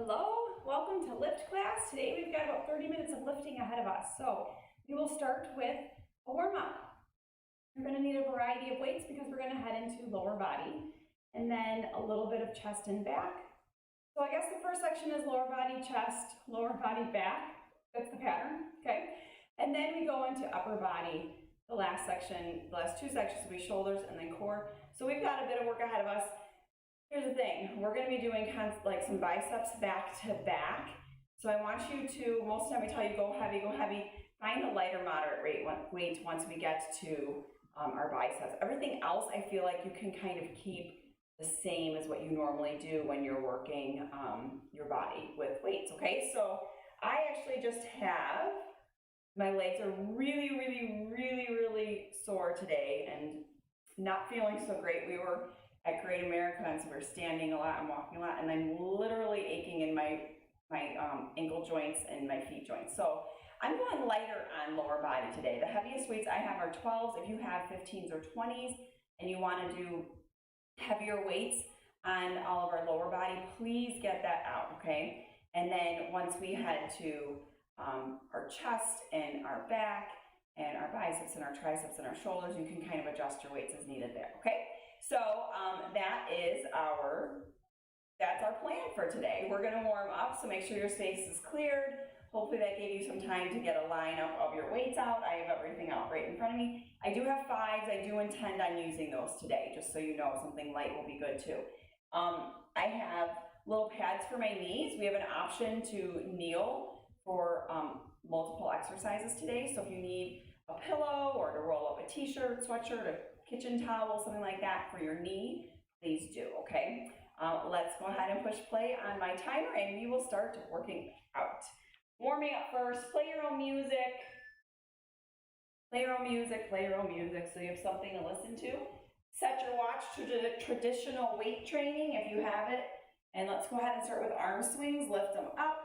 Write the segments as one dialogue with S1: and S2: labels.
S1: Hello, welcome to lift class. Today we've got about 30 minutes of lifting ahead of us. So we will start with a warm-up. You're going to need a variety of weights because we're going to head into lower body and then a little bit of chest and back. So I guess the first section is lower body, chest, lower body, back. That's the pattern, okay? And then we go into upper body. The last two sections will be shoulders and then core. So we've got a bit of work ahead of us. Here's the thing, we're going to be doing like some biceps back to back. So I want you to, most of the time we tell you go heavy, find a lighter moderate weight once we get to our biceps. Everything else I feel like you can kind of keep the same as what you normally do when you're working your body with weights, okay? So I actually just have, my legs are really sore today and not feeling so great. We were at Great America, so we're standing a lot and walking a lot, and I'm literally aching in my ankle joints and my feet joints. So I'm going lighter on lower body today. The heaviest weights I have are 12s. If you have 15s or 20s and you want to do heavier weights on all of our lower body, please get that out, okay? And then once we head to our chest and our back and our biceps and our triceps and our shoulders, you can kind of adjust your weights as needed there, okay? So that's our plan for today. We're going to warm up, so make sure your space is cleared. Hopefully that gave you some time to get a lineup of your weights out. I have everything out right in front of me. I do have 5s. I do intend on using those today, just so you know something light will be good too. I have little pads for my knees. We have an option to kneel for multiple exercises today. So if you need a pillow or to roll up a t-shirt, sweatshirt, a kitchen towel, something like that for your knee, please do, okay? Let's go ahead and push play on my timer and we will start working out. Warming up first, play your own music. Play your own music, so you have something to listen to. Set your watch to traditional weight training if you have it. And let's go ahead and start with arm swings. Lift them up,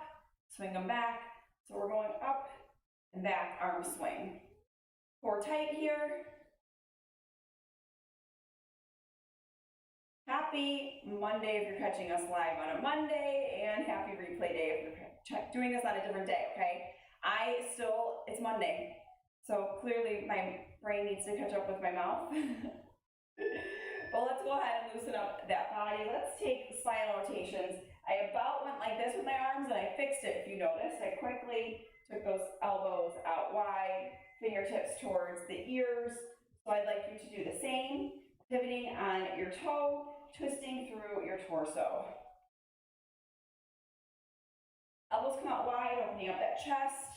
S1: swing them back. So we're going up and back, arm swing. Core tight here. Happy Monday if you're catching us live on a Monday, and happy replay day if you're doing this on a different day, okay? It's Monday, so clearly my brain needs to catch up with my mouth. But let's go ahead and loosen up that body. Let's take spinal rotations. I about went like this with my arms and I fixed it, if you noticed. I quickly took those elbows out wide, fingertips towards the ears. So I'd like you to do the same, pivoting on your toe, twisting through your torso. Elbows come out wide, opening up that chest.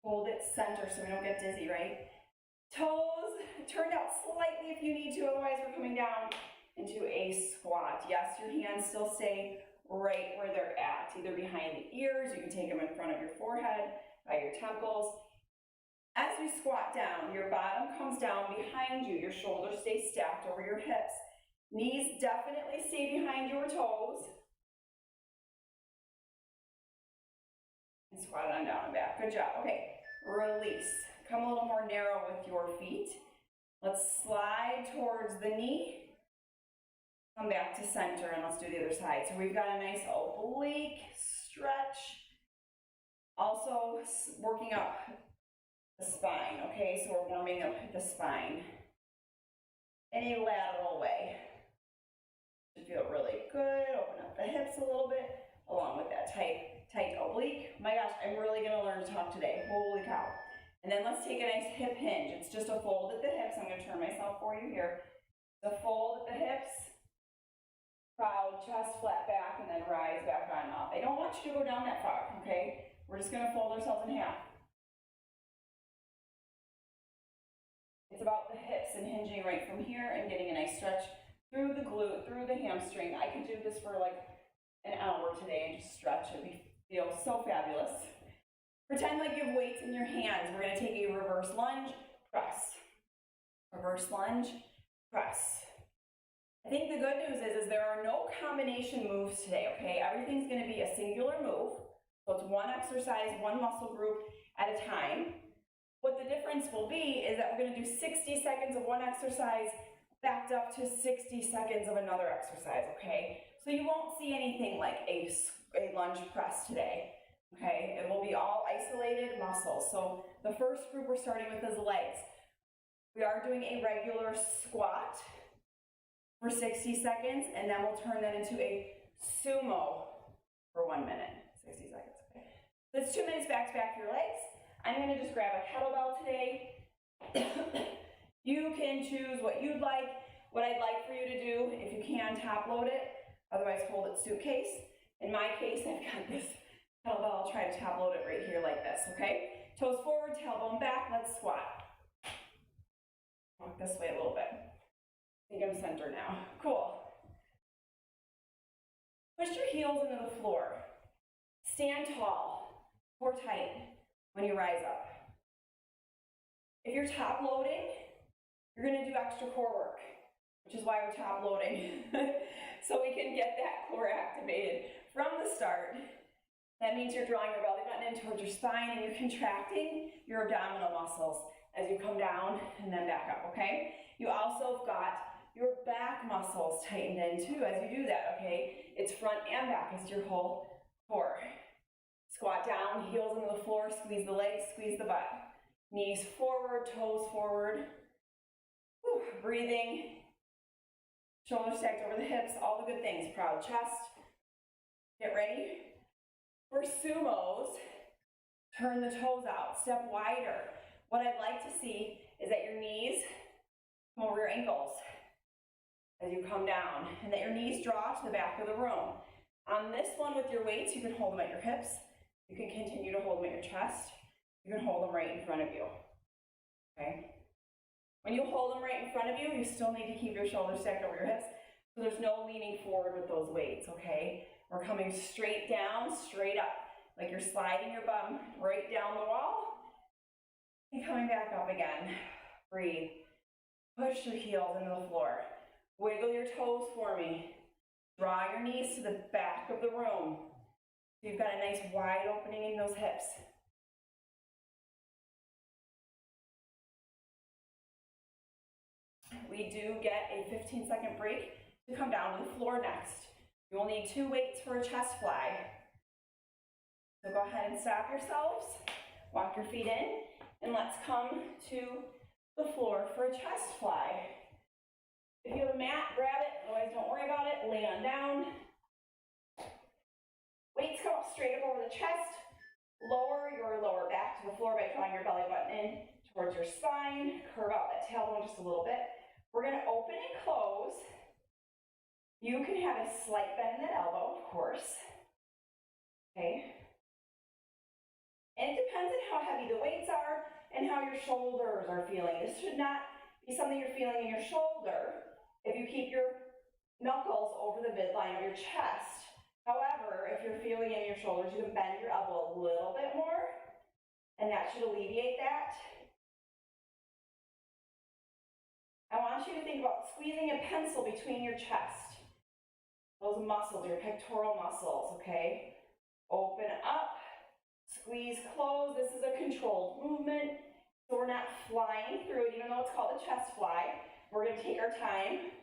S1: Hold it center so we don't get dizzy, right? Toes turned out slightly if you need to, otherwise we're coming down into a squat. Yes, your hands still stay right where they're at, either behind the ears, you can take them in front of your forehead, by your temples. As we squat down, your bottom comes down behind you, your shoulders stay stacked over your hips. Knees definitely stay behind your toes. And squat on down and back. Good job. Okay, release. Come a little more narrow with your feet. Let's slide towards the knee. Come back to center and let's do the other side. So we've got a nice oblique stretch. Also working up the spine, okay? So we're warming up the spine in a lateral way. Should feel really good. Open up the hips a little bit along with that tight oblique. My gosh, I'm really gonna learn to talk today. Holy cow. And then let's take a nice hip hinge. It's just a fold at the hips. I'm gonna turn myself for you here. The fold at the hips, proud chest, flat back, and then rise back on up. I don't want you to go down that far, okay? We're just gonna fold ourselves in half. It's about the hips and hinging right from here and getting a nice stretch through the glute, through the hamstring. I could do this for like an hour today and just stretch. It feels so fabulous. Pretend like you have weights in your hands. We're gonna take a reverse lunge, press. Reverse lunge, press. I think the good news is there are no combination moves today, okay? Everything's gonna be a singular move. So it's one exercise, one muscle group at a time. What the difference will be is that we're going to do 60 seconds of one exercise, backed up to 60 seconds of another exercise, okay? So you won't see anything like a lunge press today, okay? It will be all isolated muscles. So the first group we're starting with is legs. We are doing a regular squat for 60 seconds, and then we'll turn that into a sumo for 1 minute, 60 seconds, okay? So it's 2 minutes back to back to your legs. I'm gonna just grab a kettlebell today. You can choose what you'd like. What I'd like for you to do, if you can, top load it, otherwise hold it suitcase. In my case, I've got this kettlebell. I'll try to top load it right here like this, okay? Toes forward, tailbone back, let's squat. Walk this way a little bit. I think I'm centered now. Cool. Push your heels into the floor. Stand tall, core tight when you rise up. If you're top loading, you're gonna do extra core work, which is why we're top loading. So we can get that core activated from the start. That means you're drawing your belly button in towards your spine and you're contracting your abdominal muscles as you come down and then back up, okay? You also have got your back muscles tightened in too as you do that, okay? It's front and back, it's your whole core. Squat down, heels into the floor, squeeze the legs, squeeze the butt. Knees forward, toes forward. Whew, breathing. Shoulders stacked over the hips, all the good things. Proud chest. Get ready. For sumos, turn the toes out, step wider. What I'd like to see is that your knees come over your ankles as you come down, and that your knees draw to the back of the room. On this one with your weights, you can hold them at your hips. You can continue to hold them at your chest. You can hold them right in front of you, okay? When you hold them right in front of you, you still need to keep your shoulders stacked over your hips, so there's no leaning forward with those weights, okay? We're coming straight down, straight up, like you're sliding your bum right down the wall, and coming back up again. Breathe. Push your heels into the floor. Wiggle your toes for me. Draw your knees to the back of the room. So you've got a nice wide opening in those hips. We do get a 15-second break to come down to the floor next. You will need 2 weights for a chest fly. So go ahead and stop yourselves, walk your feet in, and let's come to the floor for a chest fly. If you have a mat, grab it, otherwise don't worry about it, lay on down. Weights come up straight up over the chest. Lower your lower back to the floor by drawing your belly button in towards your spine. Curve out that tailbone just a little bit. We're going to open and close. You can have a slight bend in that elbow, of course. Okay. And it depends on how heavy the weights are and how your shoulders are feeling. This should not be something you're feeling in your shoulder if you keep your knuckles over the midline of your chest. However, if you're feeling in your shoulders, you can bend your elbow a little bit more, and that should alleviate that. I want you to think about squeezing a pencil between your chest. Those muscles, your pectoral muscles, okay? Open up, squeeze, close. This is a controlled movement, so we're not flying through it, even though it's called a chest fly. We're going to take our time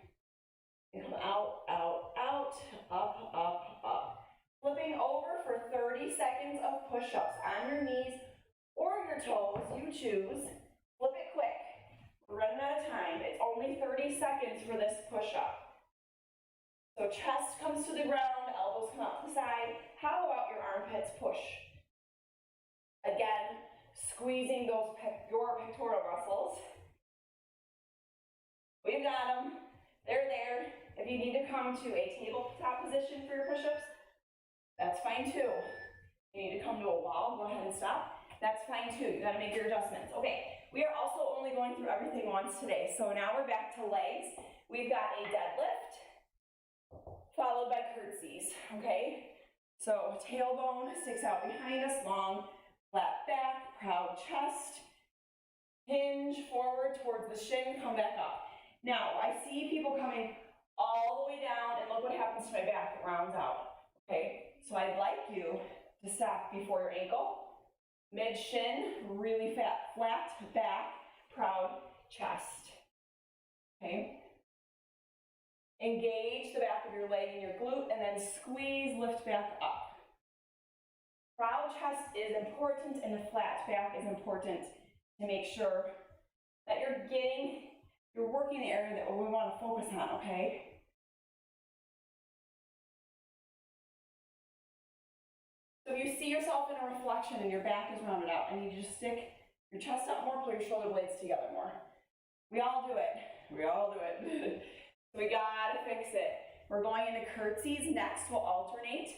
S1: and come out, out, out, up, up, up. Flipping over for 30 seconds of push-ups on your knees or your toes, you choose. Flip it quick. We're running out of time. It's only 30 seconds for this push-up. So chest comes to the ground, elbows come out to the side. How about your armpits push? Again, squeezing those your pectoral muscles. We've got them. They're there. If you need to come to a tabletop position for your push-ups, that's fine too. You need to come to a wall, go ahead and stop. That's fine too. You got to make your adjustments. Okay, we are also only going through everything once today. So now we're back to legs. We've got a deadlift, followed by curtsies, okay? So tailbone sticks out behind us, long, flat back, proud chest, hinge forward towards the shin, come back up. Now, I see people coming all the way down, and look what happens to my back, it rounds out, okay? So I'd like you to stop before your ankle, mid-shin, really flat back, proud chest, okay? Engage the back of your leg and your glute, and then squeeze, lift back up. Proud chest is important, and the flat back is important to make sure that you're working the area that we want to focus on, okay? So if you see yourself in a reflection and your back is rounded out, I need you to stick your chest up more, pull your shoulder blades together more. We all do it. We all do it. So we gotta fix it. We're going into curtsies next. We'll alternate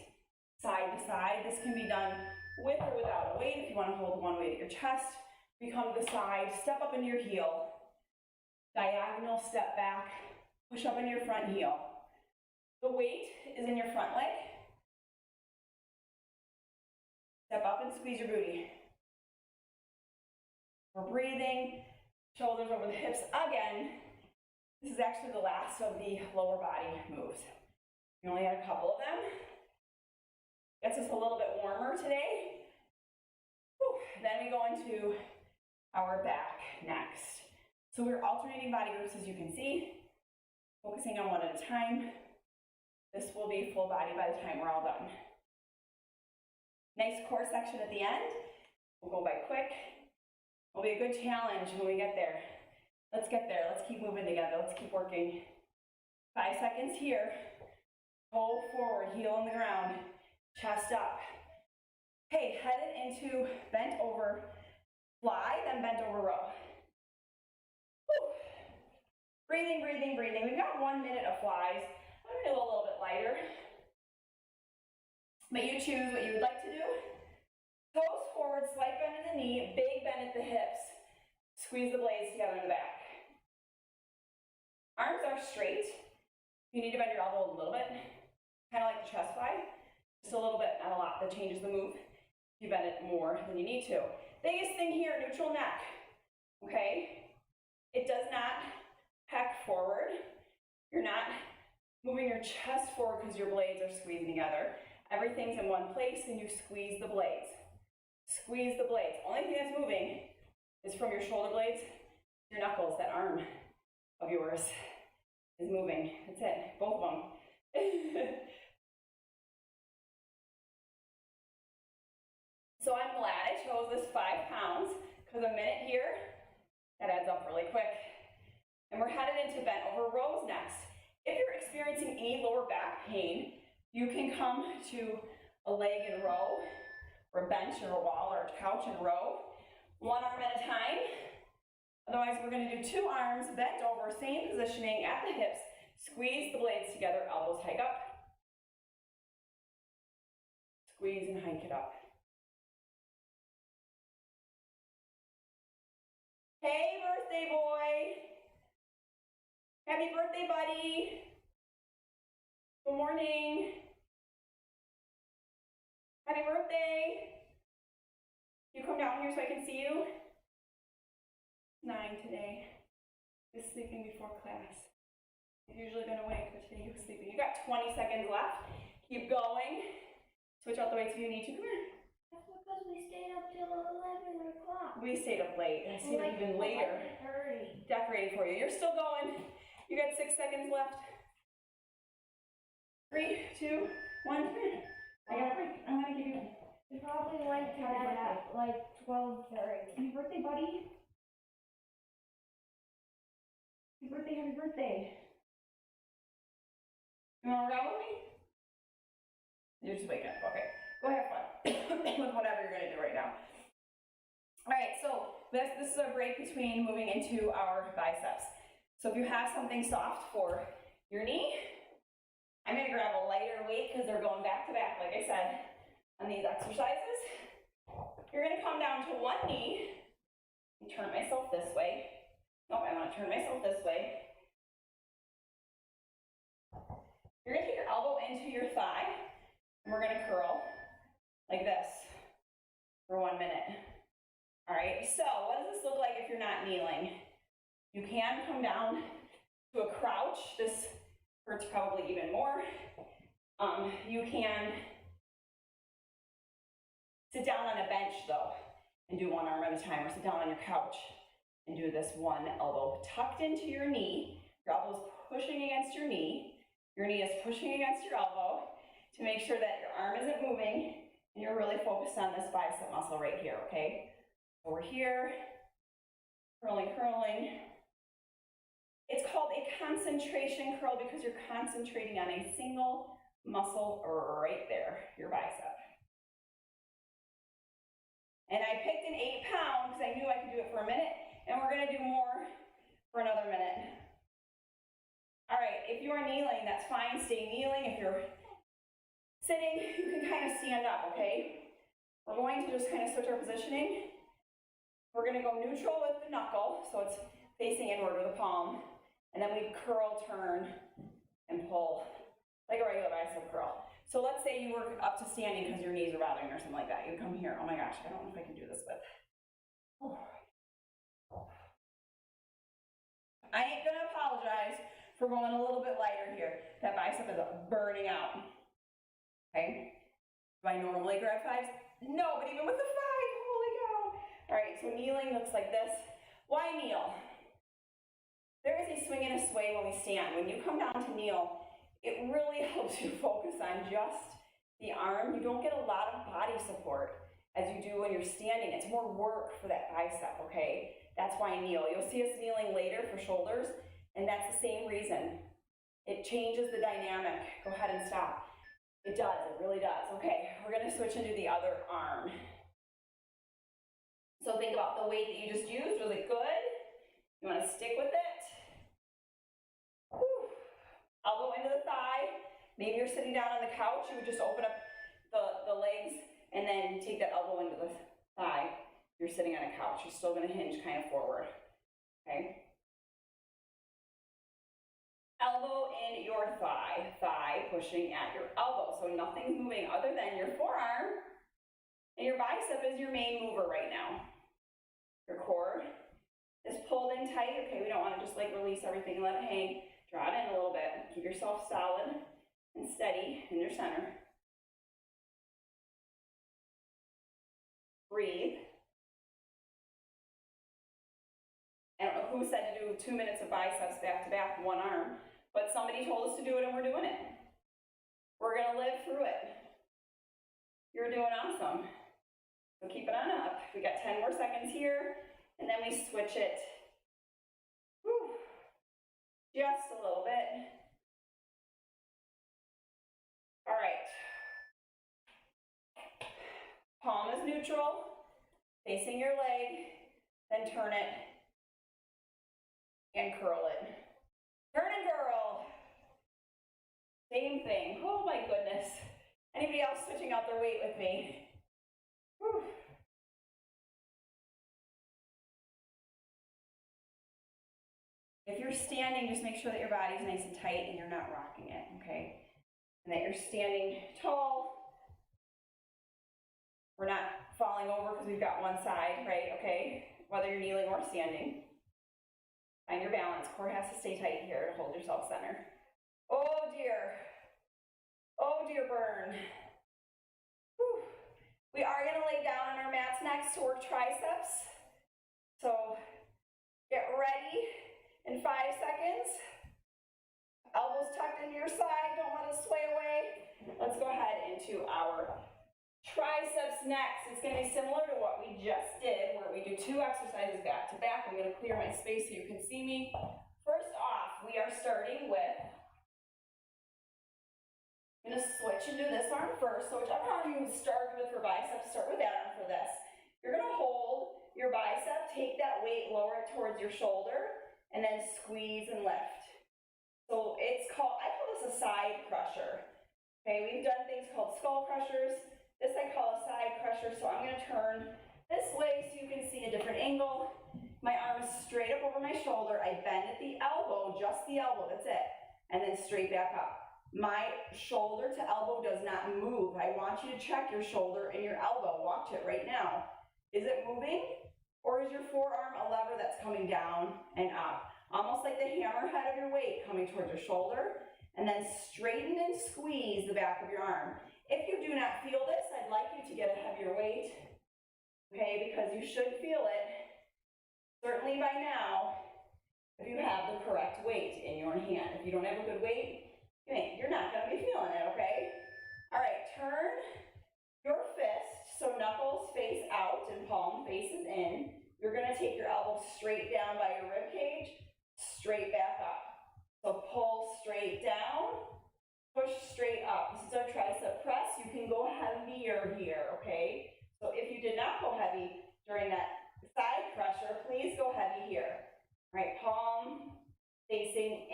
S1: side to side. This can be done with or without a weight. If you want to hold one weight at your chest, we come to the side, step up into your heel, diagonal step back, push up into your front heel. The weight is in your front leg. Step up and squeeze your booty. We're breathing, shoulders over the hips again. This is actually the last of the lower body moves. We only had a couple of them. Gets us a little bit warmer today. Whew. Then we go into our back next. So we're alternating body groups, as you can see, focusing on one at a time. This will be full body by the time we're all done. Nice core section at the end. We'll go by quick. It'll be a good challenge when we get there. Let's get there. Let's keep moving together. Let's keep working. 5 seconds here. Toe forward, heel on the ground, chest up. Okay, headed into bent over fly, then bent over row. Whew. Breathing, breathing, breathing. We've got 1 minute of flies. I'm going to go a little bit lighter. But you choose what you would like to do. Toes forward, slight bend in the knee, big bend at the hips. Squeeze the blades together in the back. Arms are straight. You need to bend your elbow a little bit, kind of like the chest fly. Just a little bit, not a lot. That changes the move. You bend it more than you need to. Biggest thing here, neutral neck. Okay? It does not peck forward. You're not moving your chest forward because your blades are squeezing together. Everything's in one place and you squeeze the blades. Squeeze the blades. Only thing that's moving is from your shoulder blades, your knuckles, that arm of yours is moving. That's it, both of them. So I'm glad I chose this 5 pounds because a minute here, that adds up really quick. And we're headed into bent over rows next. If you're experiencing any lower back pain, you can come to a leg in a row, or a bench, or a wall, or a couch in a row, 1 arm at a time. Otherwise, we're going to do 2 arms bent over, same positioning at the hips. Squeeze the blades together, elbows hike up. Squeeze and hike it up. Hey, birthday boy. Happy birthday, buddy. Good morning. Happy birthday. You come down here so I can see you. 9 today. He was sleeping before class. He's usually been awake, but today he was sleeping. You got 20 seconds left. Keep going. Switch out the weights if you need to. Come here.
S2: That's because we stayed up till 11 o'clock.
S1: We stayed up late. I stayed up even later.
S2: 11:30.
S1: Decorating for you. You're still going. You got 6 seconds left. 3, 2, 1. Come here. I got a break. I'm gonna give you.
S2: We probably went to bed at like 12:30.
S1: Happy birthday, buddy. Happy birthday, happy birthday. You wanna go with me? You're just waking up. Okay. Go have fun with whatever you're gonna do right now. All right, so this is our break between moving into our biceps. So if you have something soft for your knee, I'm gonna grab a lighter weight because they're going back to back, like I said, on these exercises. You're gonna come down to one knee and turn myself this way. Nope, I wanna turn myself this way. You're gonna take your elbow into your thigh, and we're gonna curl like this for 1 minute. All right, so what does this look like if you're not kneeling? You can come down to a crouch. This hurts probably even more. You can sit down on a bench though and do 1 arm at a time, or sit down on your couch and do this 1 elbow tucked into your knee. Your elbow's pushing against your knee. Your knee is pushing against your elbow to make sure that your arm isn't moving and you're really focused on this bicep muscle right here, okay? So we're here, curling, curling. It's called a concentration curl because you're concentrating on a single muscle right there, your bicep. And I picked an 8-pound because I knew I could do it for a minute, and we're gonna do more for another minute. All right, if you are kneeling, that's fine, stay kneeling. If you're sitting, you can kind of stand up, okay? We're going to just kind of switch our positioning. We're gonna go neutral with the knuckle, so it's facing inward with the palm, and then we curl, turn, and pull, like a regular bicep curl. So let's say you were up to standing because your knees are bothering or something like that. You come here, oh my gosh, I don't know if I can do this with. Oh. I ain't gonna apologize for going a little bit lighter here. That bicep is burning out, okay? Do I normally grab 5s? No, but even with the 5, holy cow. All right, so kneeling looks like this. Why kneel? There is a swing and a sway when we stand. When you come down to kneel, it really helps you focus on just the arm. You don't get a lot of body support as you do when you're standing. It's more work for that bicep, okay? That's why I kneel. You'll see us kneeling later for shoulders, and that's the same reason. It changes the dynamic. Go ahead and stop. It does, it really does. Okay, we're gonna switch into the other arm. So think about the weight that you just used. Was it good? You wanna stick with it? Whew. Elbow into the thigh. Maybe you're sitting down on the couch, you would just open up the legs and then take that elbow into the thigh. You're sitting on a couch, you're still gonna hinge kind of forward, okay? Elbow in your thigh, thigh pushing at your elbow. So nothing's moving other than your forearm, and your bicep is your main mover right now. Your core is pulled in tight. Okay, we don't wanna just like release everything and let it hang. Draw it in a little bit. Keep yourself solid and steady in your center. Breathe. I don't know who said to do 2 minutes of biceps back to back, one arm, but somebody told us to do it and we're doing it. We're gonna live through it. You're doing awesome. So keep it on up. We got 10 more seconds here, and then we switch it. Whew. Just a little bit. All right. Palm is neutral, facing your leg, then turn it and curl it. Turn and curl. Same thing. Oh my goodness. Anybody else switching out their weight with me? Whew. If you're standing, just make sure that your body's nice and tight and you're not rocking it, okay? And that you're standing tall. We're not falling over because we've got one side, right? Okay, whether you're kneeling or standing. Find your balance. Core has to stay tight here to hold yourself center. Oh dear. Oh dear, burn. Whew. We are gonna lay down on our mats next to work triceps. So get ready in 5 seconds. Elbows tucked into your side, don't let it sway away. Let's go ahead into our triceps next. It's gonna be similar to what we just did, where we do 2 exercises back to back. I'm gonna clear my space so you can see me. First off, we are starting with, I'm gonna switch and do this arm first. So whichever arm you started with for biceps, start with that arm for this. You're gonna hold your bicep, take that weight, lower it towards your shoulder, and then squeeze and lift. So it's called, I call this a side crusher. Okay, we've done things called skull crushers. This I call a side crusher, so I'm gonna turn this way so you can see a different angle. My arm is straight up over my shoulder. I bend at the elbow, just the elbow, that's it. And then straight back up. My shoulder to elbow does not move. I want you to check your shoulder and your elbow. Watch it right now. Is it moving? Or is your forearm a lever that's coming down and up? Almost like the hammerhead of your weight coming towards your shoulder, and then straighten and squeeze the back of your arm. If you do not feel this, I'd like you to get a heavier weight, okay, because you should feel it, certainly by now, if you have the correct weight in your hand. If you don't have a good weight, you ain't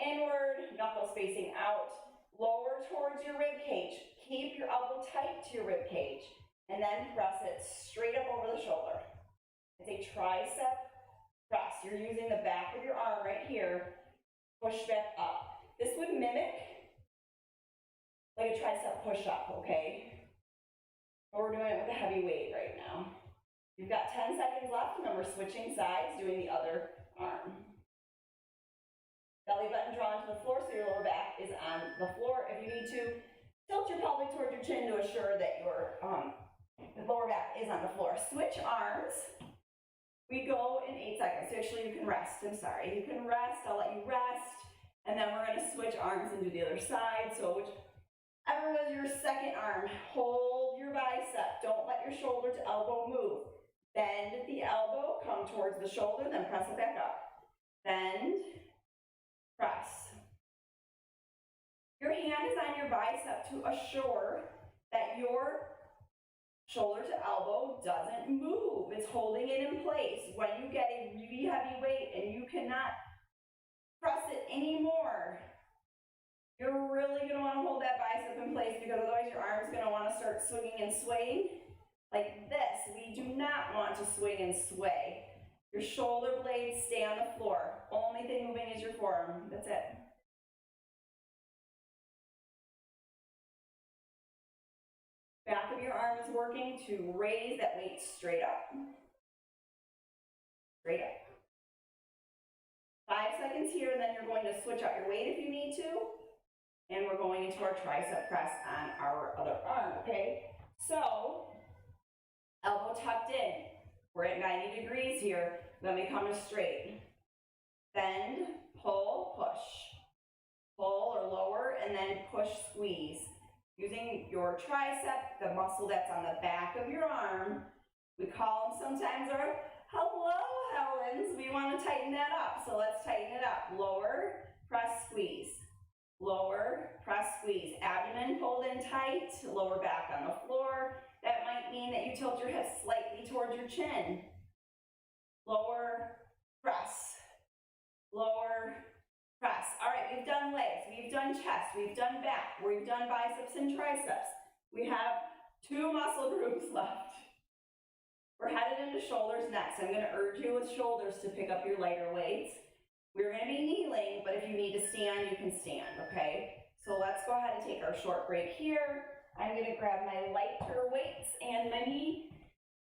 S3: inward, knuckles facing out, lower towards your rib cage. Keep your elbow tight to your rib cage, and then press it straight up over the shoulder. It's a tricep press. You're using the back of your arm right here, push back up. This would mimic like a tricep push-up, okay? But we're doing it with a heavy weight right now. You've got 10 seconds left, and then we're switching sides, doing the other arm. Belly button drawn to the floor so your lower back is on the floor. If you need to, tilt your pelvic toward your chin to assure that your lower back is on the floor. Switch arms. We go in 8 seconds. So actually, you can rest. I'm sorry. You can rest. I'll let you rest. And then we're going to switch arms and do the other side. So whichever was your second arm, hold your bicep. Don't let your shoulder to elbow move. Bend the elbow, come towards the shoulder, then press it back up. Bend, press. Your hand is on your bicep to assure that your shoulder to elbow doesn't move. It's holding it in place. When you get a really heavy weight and you cannot press it anymore, you're really going to want to hold that bicep in place, because otherwise your arm's going to want to start swinging and swaying like this. We do not want to swing and sway. Your shoulder blades stay on the floor. Only thing moving is your forearm. That's it. Back of your arm is working to raise that weight straight up. Straight up. 5 seconds here, and then you're going to switch out your weight if you need to. And we're going into our tricep press on our other arm, okay? So, elbow tucked in. We're at 90 degrees here. Then we come to straight. Bend, pull, push. Pull or lower, and then push, squeeze. Using your tricep, the muscle that's on the back of your arm. We call them sometimes our hello Helens. We want to tighten that up, so let's tighten it up. Lower, press, squeeze. Lower, press, squeeze. Abdomen pulled in tight, lower back on the floor. That might mean that you tilt your hips slightly towards your chin. Lower, press. Lower, press. All right, we've done legs, we've done chest, we've done back, we've done biceps and triceps. We have 2 muscle groups left. We're headed into shoulders next. I'm going to urge you with shoulders to pick up your lighter weights. We're going to be kneeling, but if you need to stand, you can stand, okay? So let's go ahead and take our short break here. I'm going to grab my lighter weights and my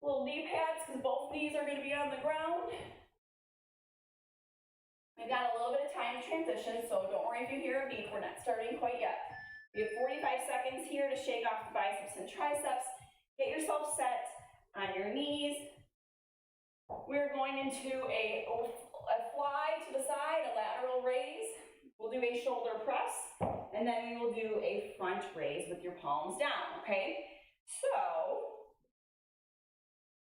S3: little knee pads, because both knees are going to be on the ground. We've got a little bit of time to transition, so don't worry if you hear a beep. We're not starting quite yet. We have 45 seconds here to shake off the biceps and triceps. Get yourself set on your knees. We're going into a fly to the side, a lateral raise. We'll do a shoulder press, and then we will do a front raise with your palms down, okay? So,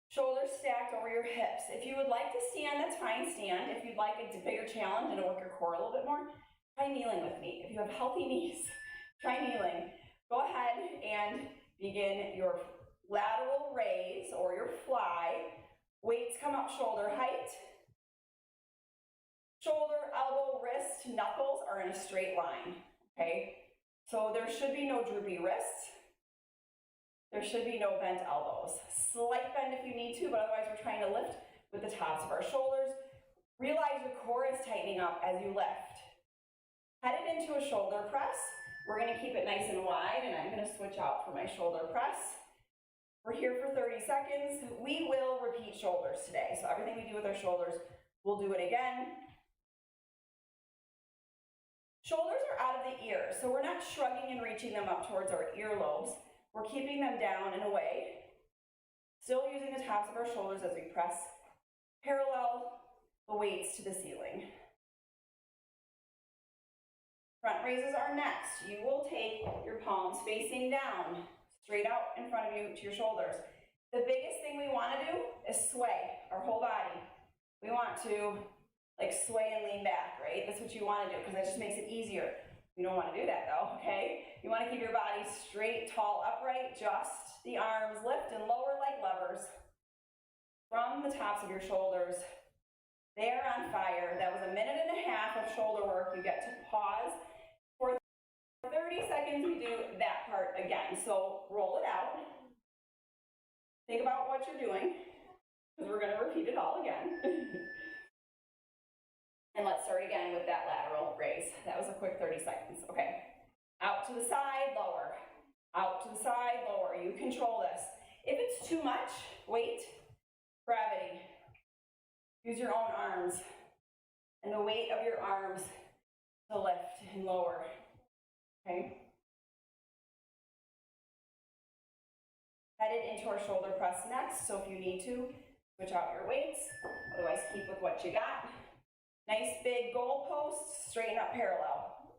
S3: shoulders stacked over your hips. If you would like to stand, that's fine, stand. If you'd like a bigger challenge and to work your core a little bit more, try kneeling with me. If you have healthy knees, try kneeling. Go ahead and begin your lateral raise or your fly. Weights come up shoulder height. Shoulder, elbow, wrist, knuckles are in a straight line, okay? So there should be no droopy wrists. There should be no bent elbows. Slight bend if you need to, but otherwise we're trying to lift with the tops of our shoulders. Realize your core is tightening up as you lift. Headed into a shoulder press. We're going to keep it nice and wide, and I'm going to switch out for my shoulder press. We're here for 30 seconds. We will repeat shoulders today. So everything we do with our shoulders, we'll do it again. Shoulders are out of the ears, so we're not shrugging and reaching them up towards our earlobes. We're keeping them down and away. Still using the tops of our shoulders as we press parallel the weights to the ceiling. Front raises are next. You will take your palms facing down, straight out in front of you to your shoulders. The biggest thing we want to do is sway our whole body. We want to like sway and lean back, right? That's what you want to do, because that just makes it easier. You don't want to do that though, okay? You want to keep your body straight, tall, upright, just the arms lift and lower like levers from the tops of your shoulders They're on fire. That was a minute and a half of shoulder work. You get to pause. For 30 seconds, we do that part again. So roll it out. Think about what you're doing, because we're gonna repeat it all again. And let's start again with that lateral raise. That was a quick 30 seconds, okay. Out to the side, lower. Out to the side, lower. You control this. If it's too much weight, gravity. Use your own arms and the weight of your arms to lift and lower, okay? Headed into our shoulder press next, so if you need to, switch out your weights, otherwise keep with what you got. Nice big goal posts, straighten up parallel.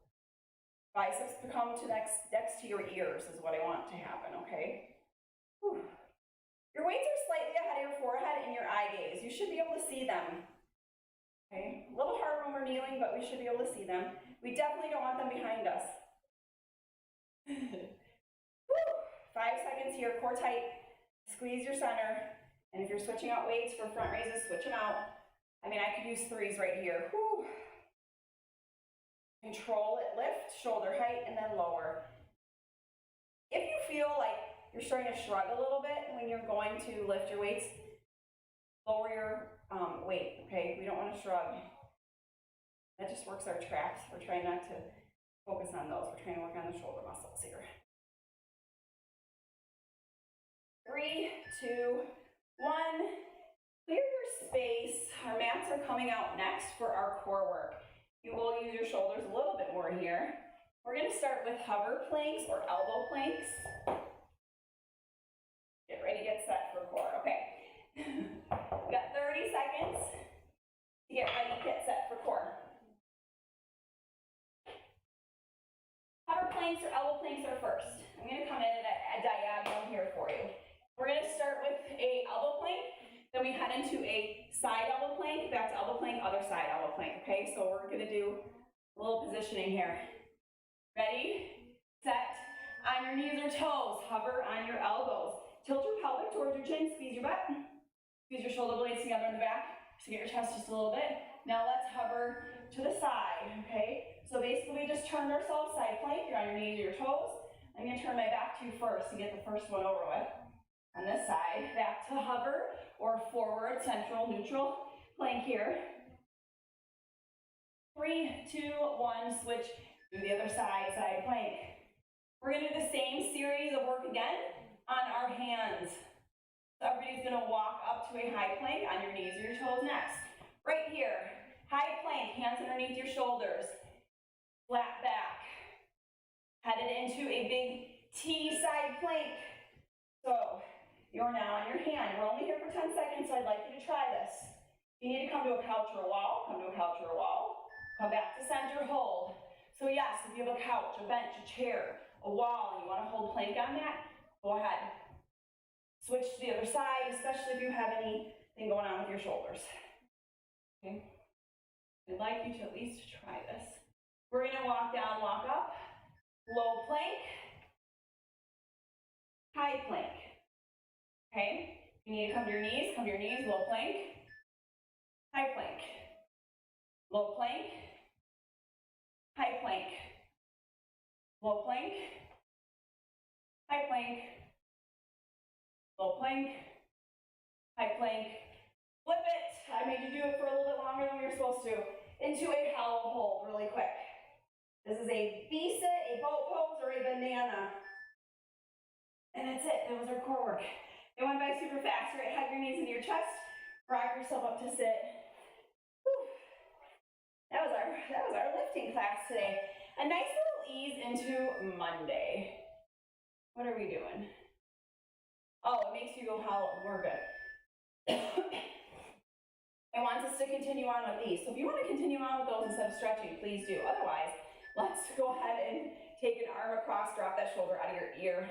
S3: Biceps come to next to your ears is what I want to happen, okay? Whew. Your weights are slightly ahead of your forehead and your eye gaze. You should be able to see them. Okay, a little hard when we're kneeling, but we should be able to see them. We definitely don't want them behind us. 5 seconds here, core tight. Squeeze your center. And if you're switching out weights for front raises, switch them out. I mean, I could use 3s right here. Whew. Control it, lift, shoulder height, and then lower. If you feel like you're starting to shrug a little bit when you're going to lift your weights, lower your weight, okay? We don't want to shrug. That just works our traps. We're trying not to focus on those. We're trying to work on the shoulder muscles here. 3, 2, 1. Clear your space. Our mats are coming out next for our core work. You will use your shoulders a little bit more here. We're going to start with hover planks or elbow planks. Get ready, get set for core. Okay. We've got 30 seconds to get ready, get set for core. Hover planks or elbow planks are first. I'm going to come in at a diagonal here for you. We're going to start with a elbow plank, then we head into a side elbow plank, back to elbow plank, other side elbow plank, okay? So we're going to do a little positioning here. Ready, set, on your knees or toes, hover on your elbows. Tilt your pelvic towards your chin, squeeze your butt, squeeze your shoulder blades together in the back to get your chest just a little bit. Now let's hover to the side, okay? So basically we just turned ourselves side plank, you're on your knees or your toes. I'm going to turn my back to you first to get the first one over with. On this side, back to hover or forward, central, neutral plank here. 3, 2, 1, switch to the other side, side plank. We're going to do the same series of work again on our hands. So everybody's going to walk up to a high plank on your knees or your toes next. Right here, high plank, hands underneath your shoulders, flat back. Headed into a big T side plank. So you're now on your hand. We're only here for 10 seconds, so I'd like you to try this. You need to come to a couch or a wall, come to a couch or a wall. Come back to center, hold. So yes, if you have a couch, a bench, a chair, a wall, and you want to hold plank on that, go ahead. Switch to the other side, especially if you have anything going on with your shoulders. Okay? I'd like you to at least try this. We're going to walk down, walk up, low plank, high plank. Okay? You need to come to your knees, low plank, high plank, low plank, high plank, low plank, high plank, low plank, high plank. Flip it. I made you do it for a little bit longer than we were supposed to. Into a hollow hold really quick. This is a V-sit, a boat pose, or a banana. And that's it. That was our core work. It went by super fast, right? Hug your knees into your chest, rock yourself up to sit. Whew. That was our lifting class today. A nice little ease into Monday. What are we doing? Oh, it makes you go hollow. We're good. It wants us to continue on with these. So if you want to continue on with those instead of stretching, please do. Otherwise, let's go ahead and take an arm across, drop that shoulder out of your ear.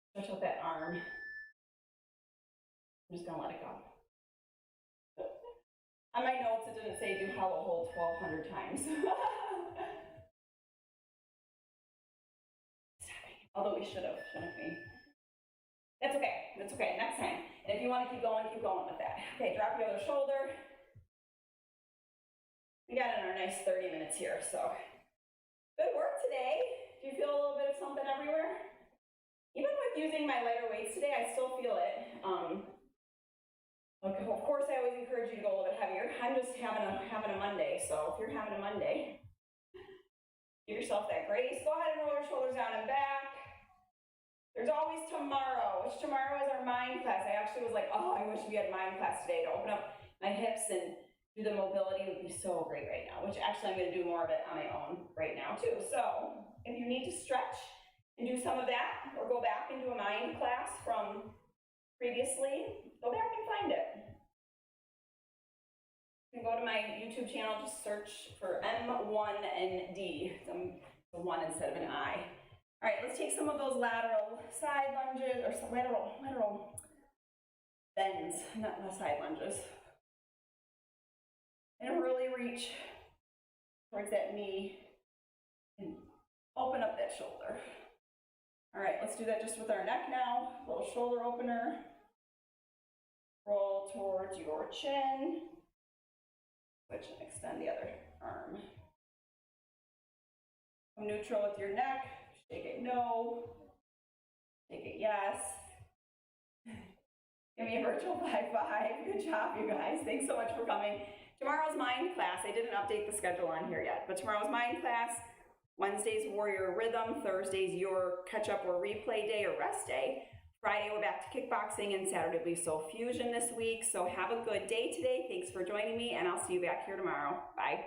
S3: Stretch out that arm. I'm just gonna let it go. On my notes, it didn't say do hollow hold 1,200 times. Although we should have, shouldn't we? That's okay, next time. And if you want to keep going with that. Okay, drop your other shoulder. We got in our nice 30 minutes here, so. Good work today. Do you feel a little bit of something everywhere? Even with using my lighter weights today, I still feel it. Okay, of course, I always encourage you to go a little bit heavier. I'm just having a Monday, so if you're having a Monday, give yourself that grace. Go ahead and roll your shoulders down and back. There's always tomorrow, which tomorrow is our mind class. I actually was like, oh, I wish we had mind class today to open up my hips and do the mobility. Would be so great right now, which actually I'm going to do more of it on my own right now too. So if you need to stretch and do some of that, or go back and do a mind class from previously, go back and find it. You can go to my YouTube channel, just search for M1ND. It's a 1 instead of an I. All right, let's take some of those lateral side lunges, or some lateral bends, not side lunges. And really reach towards that knee and open up that shoulder. All right, let's do that just with our neck now. Little shoulder opener. Roll towards your chin. Switch and extend the other arm. Come neutral with your neck. Shake it no. Shake it yes. Give me a virtual high five. Good job, you guys. Thanks so much for coming. Tomorrow's mind class, I didn't update the schedule on here yet, but tomorrow's mind class, Wednesday's Warrior Rhythm, Thursday's your catch-up or replay day or rest day. Friday, we're back to kickboxing, and Saturday, we Soul Fusion this week. So have a good day today. Thanks for joining me, and I'll see you back here tomorrow. Bye.